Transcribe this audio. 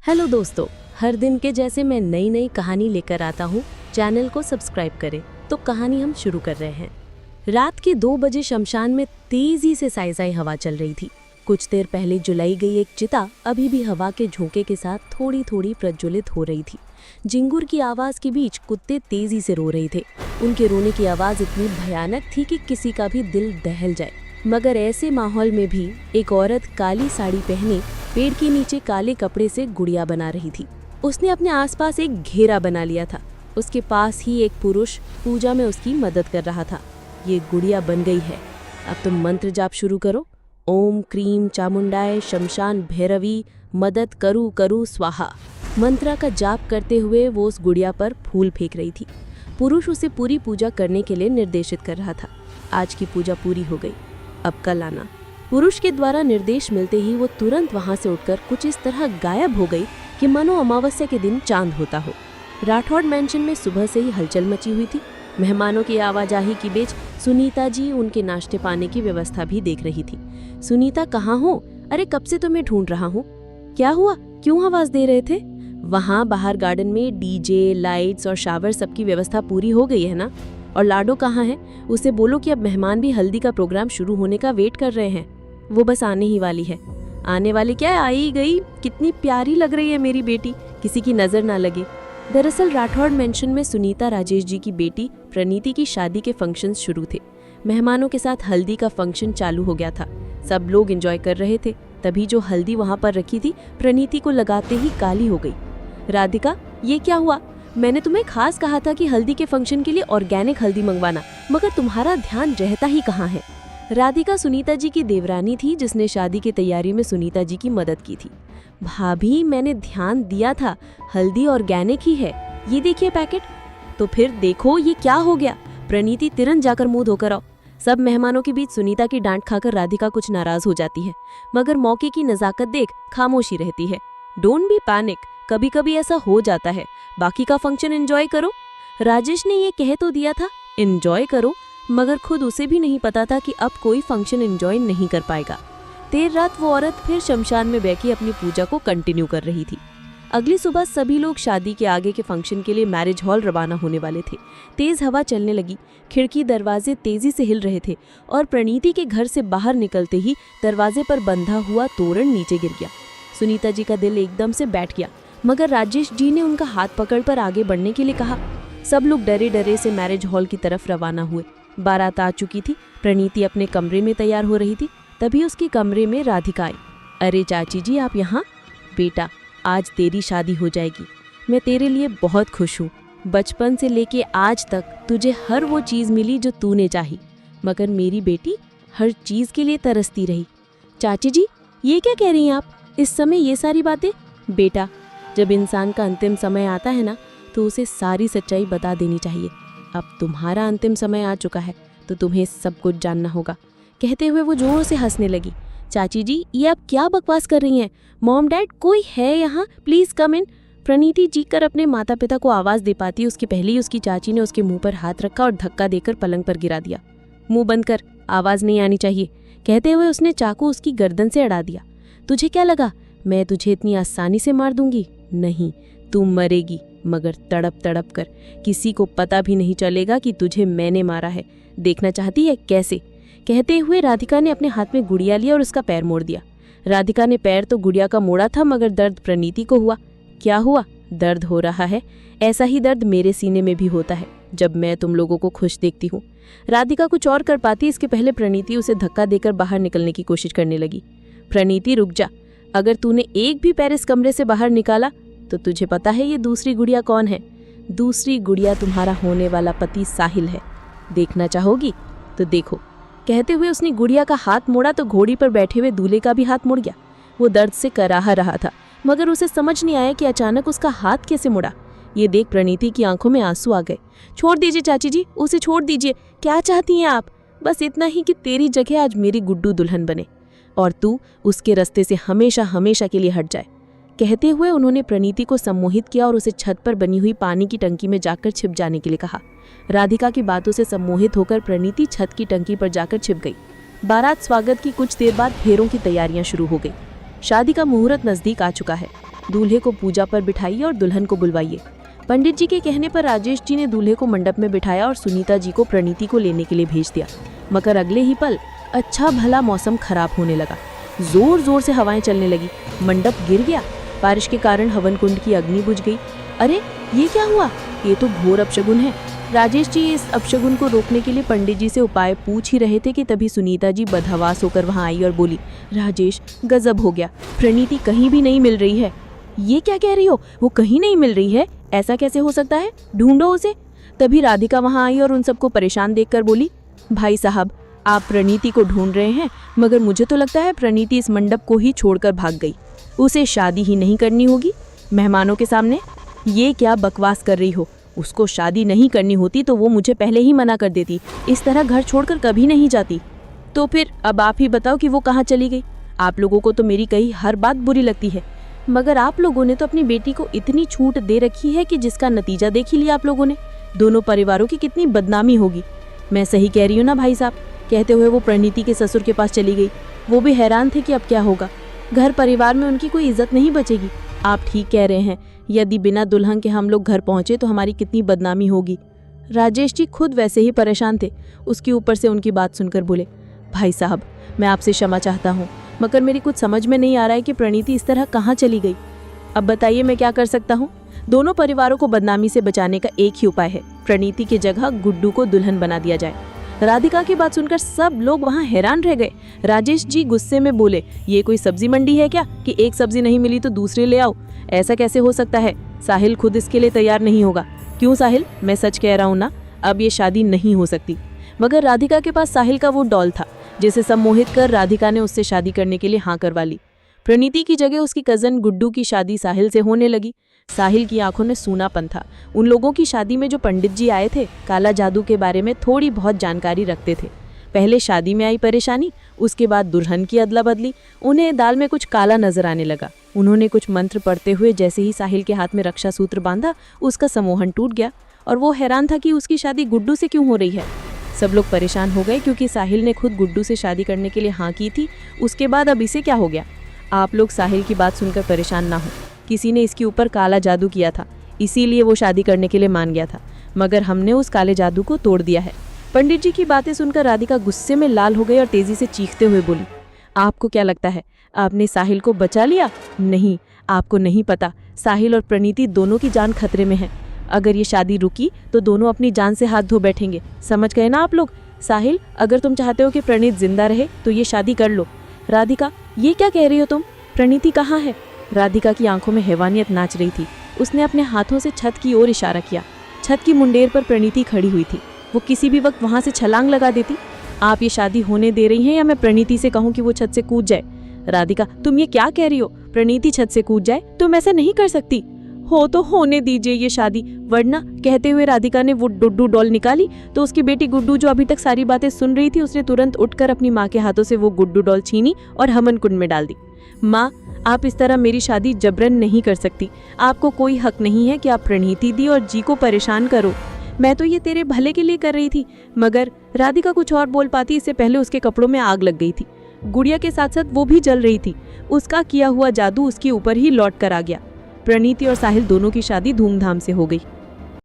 Hello दोस्तों, हर दिन के जैसे मैं नई नई कहानी लेकर आता हूँ। चैनल को सब्सक्राइब करें। तो कहानी हम शुरू कर रहे हैं। रात के 2 बजे शमशान में तेजी से साई हवा चल रही थी। कुछ देर पहले जलाई गई एक चिता अभी भी हवा के झोंके के साथ थोड़ी थोड़ी प्रज्वलित हो रही थी। जिंगुर की आवाज के बीच कुत्ते तेजी से रो रहे थे। उनके रोने की आवाज इतनी भयानक थी कि किसी का भी दिल दहल जाए। मगर ऐसे माहौल में भी एक औरत काली साड़ी पहने पेड़ के नीचे काले कपड़े से गुड़िया बना रही थी। उसने अपने आसपास एक घेरा बना लिया था। उसके पास ही एक पुरुष पूजा में उसकी मदद कर रहा था। ये गुड़िया बन गई है। अब तुम मंत्र जाप शुरू करो। ओम क्रीम चामुंडाय शमशान भैरवी मदद करू करू स्वाहा। मंत्र का जाप करते हुए वो उस गुड़िया पर फूल फेंक रही थी। पुरुष उसे पूरी पूजा करने के लिए निर्देशित कर रहा था। आज की पूजा पूरी हो गई, अब कल आना। पुरुष के द्वारा निर्देश मिलते ही वो तुरंत वहां से उठकर कुछ इस तरह गायब हो गई कि मानो अमावस्या के दिन चांद होता हो। राठौड़ मैंशन में सुबह से ही हलचल मची हुई थी। मेहमानों की आवाजाही के बीच सुनीता जी उनके नाश्ते पाने की व्यवस्था भी देख रही थी। सुनीता, कहाँ हो? अरे कब से तुम्हें ढूंढ रहा हूँ। क्या हुआ, क्यों आवाज दे रहे थे? वहाँ बाहर गार्डन में डीजे, लाइट्स और शावर सबकी व्यवस्था पूरी हो गई है ना? और लाडो कहाँ है? उसे बोलो कि अब मेहमान भी हल्दी का प्रोग्राम शुरू होने का वेट कर रहे हैं। वो बस आने ही वाली है। आने वाली क्या, आई गई। कितनी प्यारी लग रही है मेरी बेटी, किसी की नजर ना लगे। दरअसल राठौड़ मेंशन में सुनीता राजेश जी की बेटी प्रणीति की शादी के फंक्शंस शुरू थे। मेहमानों के साथ हल्दी का फंक्शन चालू हो गया था। सब लोग एंजॉय कर रहे थे। तभी जो हल्दी वहां पर रखी थी प्रणीति को लगाते ही काली हो गई। राधिका, ये क्या हुआ? मैंने तुम्हें खास कहा था कि हल्दी के फंक्शन के लिए ऑर्गेनिक हल्दी मंगवाना, मगर तुम्हारा ध्यान रहता ही कहाँ है। राधिका सुनीता जी की देवरानी थी जिसने शादी की तैयारी में सुनीता जी की मदद की थी। भाभी, मैंने ध्यान दिया था, हल्दी ऑर्गेनिक ही है। ये देखिए पैकेट। तो फिर देखो ये क्या हो गया। प्रणीति, तुरंत जाकर मुंह धोकर आओ। सब मेहमानों के बीच सुनीता की डांट खाकर राधिका कुछ नाराज हो जाती है, मगर मौके की नजाकत देख खामोशी रहती है। डोंट बी पैनिक, कभी कभी ऐसा हो जाता है। बाकी का फंक्शन एंजॉय करो। राजेश ने ये कह तो दिया था एंजॉय करो, मगर खुद उसे भी नहीं पता था कि अब कोई फंक्शन एंजॉय नहीं कर पाएगा। देर रात वो औरत फिर शमशान में बैठी अपनी पूजा को कंटिन्यू कर रही थी। अगली सुबह सभी लोग शादी के आगे के फंक्शन के लिए मैरिज हॉल रवाना होने वाले थे। तेज हवा चलने लगी, खिड़की दरवाजे तेजी से हिल रहे थे और प्रणीति के घर से बाहर निकलते ही दरवाजे पर बंधा हुआ तोरण नीचे गिर गया। सुनीता जी का दिल एकदम से बैठ गया, मगर राजेश जी ने उनका हाथ पकड़कर आगे बढ़ने के लिए कहा। सब लोग डरे डरे से मैरिज हॉल की तरफ रवाना हुए। बारात आ चुकी थी। प्रणीति अपने कमरे में तैयार हो रही थी। तभी उसके कमरे में राधिका आई। अरे चाची जी, आप यहाँ? बेटा, आज तेरी शादी हो जाएगी। मैं तेरे लिए बहुत खुश हूँ। बचपन से लेके आज तक तुझे हर वो चीज़ मिली जो तूने चाही, मगर मेरी बेटी हर चीज़ के लिए तरसती रही। चाची जी, ये क्या कह रही हैं आप? इस समय ये सारी बातें? बेटा, जब इंसान का अंतिम समय आता है ना, तो उसे सारी सच्चाई बता देनी चाहिए। अब तुम्हारा अंतिम समय आ चुका है, तो तुम्हें सब कुछ जानना होगा। कहते हुए वो जोरों से हंसने लगी। चाची जी, ये आप क्या बकवास कर रही हैं? मॉम डैड, कोई है यहाँ? प्लीज कम इन। प्रणीति जी कर अपने माता पिता को आवाज दे पाती उसके पहले ही उसकी चाची ने उसके मुंह पर हाथ रखा और धक्का देकर पलंग पर गिरा दिया। मुंह बंद कर, आवाज नहीं आनी चाहिए। कहते हुए उसने चाकू उसकी गर्दन से अड़ा दिया। तुझे क्या लगा मैं तुझे इतनी आसानी से मार दूंगी? नहीं, तू मरेगी, मगर तड़प तड़प कर। किसी को पता भी नहीं चलेगा कि तुझे मैंने मारा है। देखना चाहती है कैसे? कहते हुए राधिका ने अपने हाथ में गुड़िया लिया और उसका पैर मोड़ दिया। राधिका ने पैर तो गुड़िया का मोड़ा था, मगर दर्द प्रणीति को हुआ। क्या हुआ? दर्द हो रहा है? ऐसा ही दर्द मेरे सीने में भी होता है जब मैं तुम लोगों को खुश देखती हूँ। राधिका कुछ और कर पाती, इसके पहले प्रणीति उसे धक्का देकर बाहर निकलने की कोशिश करने लगी। प्रणीति, रुक जा। अगर तूने एक भी पैर इस कमरे से बाहर निकाला तो तुझे पता है ये दूसरी गुड़िया कौन है? दूसरी गुड़िया तुम्हारा होने वाला पति साहिल है। देखना चाहोगी तो देखो। कहते हुए उसने गुड़िया का हाथ मोड़ा तो घोड़ी पर बैठे हुए दूल्हे का भी हाथ मुड़ गया। वो दर्द से कराह रहा था, मगर उसे समझ नहीं आया कि अचानक उसका हाथ कैसे मुड़ा। ये देख प्रणीति की आंखों में आंसू आ गए। छोड़ दीजिए चाची जी, उसे छोड़ दीजिए। क्या चाहती हैं आप? बस इतना ही कि तेरी जगह आज मेरी गुड्डू दुल्हन बने और तू उसके रास्ते से हमेशा हमेशा के लिए हट जाए। कहते हुए उन्होंने प्रणीति को सम्मोहित किया और उसे छत पर बनी हुई पानी की टंकी में जाकर छिप जाने के लिए कहा। राधिका की बातों से सम्मोहित होकर प्रणीति छत की टंकी पर जाकर छिप गई। बारात स्वागत की कुछ देर बाद फेरों की तैयारियां शुरू हो गई। शादी का मुहूर्त नजदीक आ चुका है। दूल्हे को पूजा पर बिठाइए और दुल्हन को बुलवाइए। पंडित जी के कहने पर राजेश जी ने दूल्हे को मंडप में बिठाया और सुनीता जी को प्रणीति को लेने के लिए भेज दिया। मगर अगले ही पल अच्छा भला मौसम खराब होने लगा। जोर जोर से हवाएं चलने लगी। मंडप गिर गया। बारिश के कारण हवन कुंड की अग्नि बुझ गई। अरे ये क्या हुआ? ये तो घोर अपशगुन है। राजेश जी इस अपशगुन को रोकने के लिए पंडित जी से उपाय पूछ ही रहे थे कि तभी सुनीता जी बदहवास होकर वहां आई और बोली, राजेश गजब हो गया, प्रणीति कहीं भी नहीं मिल रही है। ये क्या कह रही हो? वो कहीं नहीं मिल रही है? ऐसा कैसे हो सकता है? ढूंढो उसे। तभी राधिका वहां आई और उन सबको परेशान देखकर बोली, भाई साहब आप प्रणीति को ढूंढ रहे हैं, मगर मुझे तो लगता है प्रणीति इस मंडप को ही छोड़कर भाग गई। उसे शादी ही नहीं करनी होगी मेहमानों के सामने। ये क्या बकवास कर रही हो? उसको शादी नहीं करनी होती तो वो मुझे पहले ही मना कर देती। इस तरह घर छोड़कर कभी नहीं जाती। तो फिर अब आप ही बताओ कि वो कहाँ चली गई। आप लोगों को तो मेरी कही हर बात बुरी लगती है, मगर आप लोगों ने तो अपनी बेटी को इतनी छूट दे रखी है कि जिसका नतीजा देख ही लिया आप लोगों ने। दोनों परिवारों की कितनी बदनामी होगी। मैं सही कह रही हूँ ना भाई साहब? कहते हुए वो प्रणीति के ससुर के पास चली गई। वो भी हैरान थे कि अब क्या होगा। घर परिवार में उनकी कोई इज्जत नहीं बचेगी। आप ठीक कह रहे हैं, यदि बिना दुल्हन के हम लोग घर पहुंचे तो हमारी कितनी बदनामी होगी। राजेश जी खुद वैसे ही परेशान थे। उसके ऊपर से उनकी बात सुनकर बोले, भाई साहब मैं आपसे क्षमा चाहता हूँ, मगर मेरी कुछ समझ में नहीं आ रहा है कि प्रणीति इस तरह कहाँ चली गई। अब बताइए मैं क्या कर सकता हूँ? दोनों परिवारों को बदनामी से बचाने का एक ही उपाय है, प्रणीति की जगह गुड्डू को दुल्हन बना दिया जाए। राधिका की बात सुनकर सब लोग वहां हैरान रह गए। राजेश जी गुस्से में बोले, ये कोई सब्जी मंडी है क्या कि एक सब्जी नहीं मिली तो दूसरी ले आओ? ऐसा कैसे हो सकता है? साहिल खुद इसके लिए तैयार नहीं होगा। क्यों साहिल? मैं सच कह रहा हूँ ना, अब ये शादी नहीं हो सकती। मगर राधिका के पास साहिल का वो डॉल था जिसे सम्मोहित कर राधिका ने उससे शादी करने के लिए हाँ करवा ली। प्रणीति की जगह उसकी कजन गुड्डू की शादी साहिल से होने लगी। साहिल की आंखों में सूनापन था। उन लोगों की शादी में जो पंडित जी आए थे काला जादू के बारे में थोड़ी बहुत जानकारी रखते थे। पहले शादी में आई परेशानी, उसके बाद दुल्हन की अदला बदली। उन्हें दाल में कुछ काला नजर आने लगा। उन्होंने कुछ मंत्र पढ़ते हुए जैसे ही साहिल के हाथ में रक्षा सूत्र बांधा, उसका सम्मोहन टूट गया और वो हैरान था कि उसकी शादी गुड्डू से क्यों हो रही है। सब लोग परेशान हो गए क्योंकि साहिल ने खुद गुड्डू से शादी करने के लिए हाँ की थी। उसके बाद अब इसे क्या हो गया? आप लोग साहिल की बात सुनकर परेशान ना हो। किसी ने इसके ऊपर काला जादू किया था, इसीलिए वो शादी करने के लिए मान गया था, मगर हमने उस काले जादू को तोड़ दिया है। पंडित जी की बातें सुनकर राधिका गुस्से में लाल हो गई और तेजी से चीखते हुए बोली, आपको क्या लगता है आपने साहिल को बचा लिया? नहीं, आपको नहीं पता, साहिल और प्रणीति दोनों की जान खतरे में है। अगर ये शादी रुकी तो दोनों अपनी जान से हाथ धो बैठेंगे। समझ गए ना आप लोग? साहिल अगर तुम चाहते हो कि प्रणीत जिंदा रहे तो ये शादी कर लो। राधिका ये क्या कह रही हो तुम? प्रणीति कहाँ है? राधिका की आंखों में हैवानियत नाच रही थी। उसने अपने हाथों से छत की ओर इशारा किया। छत की मुंडेर पर प्रणीति खड़ी हुई थी। वो किसी भी वक्त वहां से छलांग लगा देती। आप ये शादी होने दे रही हैं या मैं प्रणीति से कहूँ कि वो छत से कूद जाए? राधिका तुम ये क्या कह रही हो? प्रणीति छत से कूद जाए? तुम ऐसा नहीं कर सकती। हो तो होने दीजिए ये शादी, वरना। कहते हुए राधिका ने वो गुड्डू डॉल निकाली तो उसकी बेटी गुड्डू जो अभी तक सारी बातें सुन रही थी, उसने तुरंत उठकर अपनी माँ के हाथों से वो गुड्डू डॉल छीनी और हवन कुंड में डाल दी। माँ आप इस तरह मेरी शादी जबरन नहीं कर सकती। आपको कोई हक नहीं है कि आप प्रणीति दी और जी को परेशान करो। मैं तो ये तेरे भले के लिए कर रही थी। मगर राधिका कुछ और बोल पाती इससे पहले उसके कपड़ों में आग लग गई थी। गुड़िया के साथ साथ वो भी जल रही थी। उसका किया हुआ जादू उसके ऊपर ही लौट कर आ गया। प्रणीति और साहिल दोनों की शादी धूमधाम से हो गई।